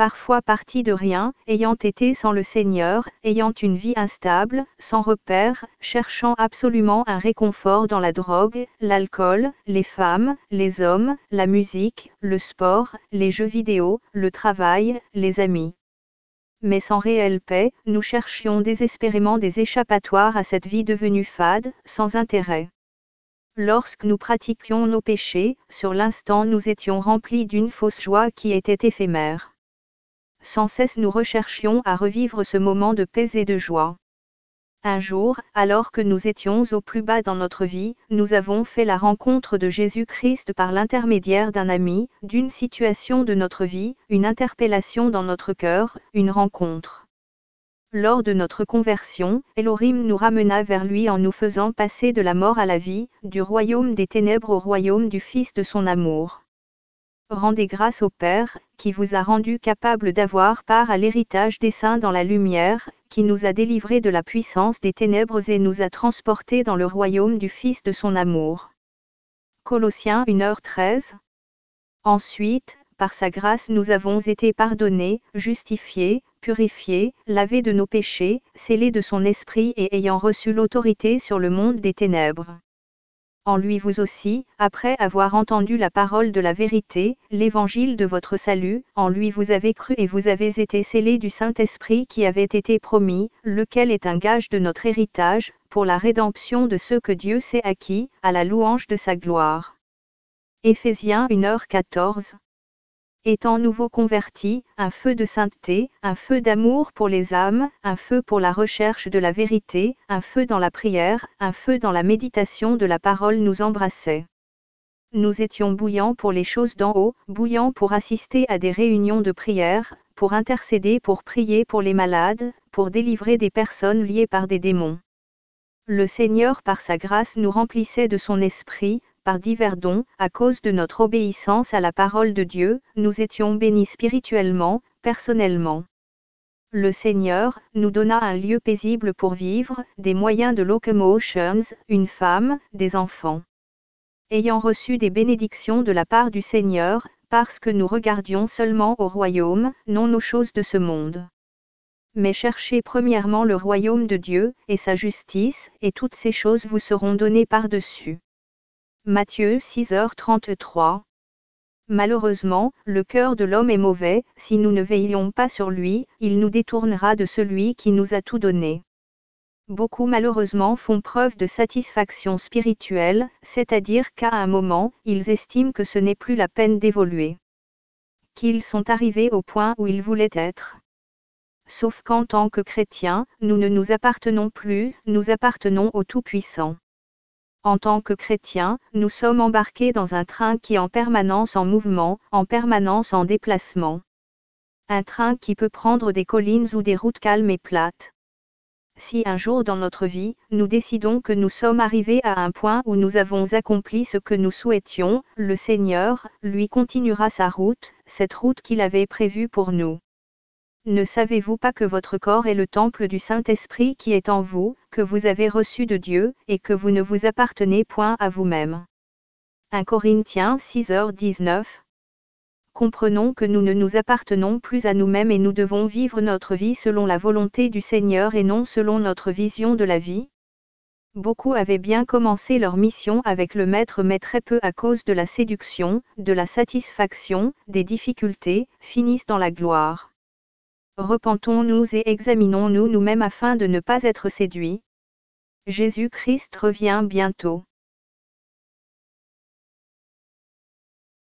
parfois partis de rien, ayant été sans le Seigneur, ayant une vie instable, sans repère, cherchant absolument un réconfort dans la drogue, l'alcool, les femmes, les hommes, la musique, le sport, les jeux vidéo, le travail, les amis. Mais sans réelle paix, nous cherchions désespérément des échappatoires à cette vie devenue fade, sans intérêt. Lorsque nous pratiquions nos péchés, sur l'instant nous étions remplis d'une fausse joie qui était éphémère. Sans cesse nous recherchions à revivre ce moment de paix et de joie. Un jour, alors que nous étions au plus bas dans notre vie, nous avons fait la rencontre de Jésus-Christ par l'intermédiaire d'un ami, d'une situation de notre vie, une interpellation dans notre cœur, une rencontre. Lors de notre conversion, Elohim nous ramena vers lui en nous faisant passer de la mort à la vie, du royaume des ténèbres au royaume du Fils de son amour. Rendez grâce au Père, qui vous a rendu capable d'avoir part à l'héritage des saints dans la lumière, qui nous a délivrés de la puissance des ténèbres et nous a transportés dans le royaume du Fils de son amour. Colossiens 1h13. Ensuite, par sa grâce nous avons été pardonnés, justifiés, purifiés, lavés de nos péchés, scellés de son esprit et ayant reçu l'autorité sur le monde des ténèbres. En lui vous aussi, après avoir entendu la parole de la vérité, l'évangile de votre salut, en lui vous avez cru et vous avez été scellés du Saint-Esprit qui avait été promis, lequel est un gage de notre héritage, pour la rédemption de ceux que Dieu s'est acquis, à la louange de sa gloire. Éphésiens 1h14. Étant nouveau convertis, un feu de sainteté, un feu d'amour pour les âmes, un feu pour la recherche de la vérité, un feu dans la prière, un feu dans la méditation de la parole nous embrassait. Nous étions bouillants pour les choses d'en haut, bouillants pour assister à des réunions de prière, pour intercéder, pour prier pour les malades, pour délivrer des personnes liées par des démons. Le Seigneur par sa grâce nous remplissait de son esprit, par divers dons, à cause de notre obéissance à la parole de Dieu, nous étions bénis spirituellement, personnellement. Le Seigneur nous donna un lieu paisible pour vivre, des moyens de locomotions, une femme, des enfants. Ayant reçu des bénédictions de la part du Seigneur, parce que nous regardions seulement au royaume, non aux choses de ce monde. Mais cherchez premièrement le royaume de Dieu, et sa justice, et toutes ces choses vous seront données par-dessus. Matthieu 6h33. Malheureusement, le cœur de l'homme est mauvais, si nous ne veillons pas sur lui, il nous détournera de celui qui nous a tout donné. Beaucoup malheureusement font preuve de satisfaction spirituelle, c'est-à-dire qu'à un moment, ils estiment que ce n'est plus la peine d'évoluer. Qu'ils sont arrivés au point où ils voulaient être. Sauf qu'en tant que chrétiens, nous ne nous appartenons plus, nous appartenons au Tout-Puissant. En tant que chrétiens, nous sommes embarqués dans un train qui est en permanence en mouvement, en permanence en déplacement. Un train qui peut prendre des collines ou des routes calmes et plates. Si un jour dans notre vie, nous décidons que nous sommes arrivés à un point où nous avons accompli ce que nous souhaitions, le Seigneur, lui continuera sa route, cette route qu'il avait prévue pour nous. Ne savez-vous pas que votre corps est le temple du Saint-Esprit qui est en vous, que vous avez reçu de Dieu, et que vous ne vous appartenez point à vous-même. 1 Corinthiens 6h19. Comprenons que nous ne nous appartenons plus à nous-mêmes et nous devons vivre notre vie selon la volonté du Seigneur et non selon notre vision de la vie. Beaucoup avaient bien commencé leur mission avec le Maître mais très peu à cause de la séduction, de la satisfaction, des difficultés, finissent dans la gloire. Repentons-nous et examinons-nous nous-mêmes afin de ne pas être séduits. Jésus-Christ revient bientôt.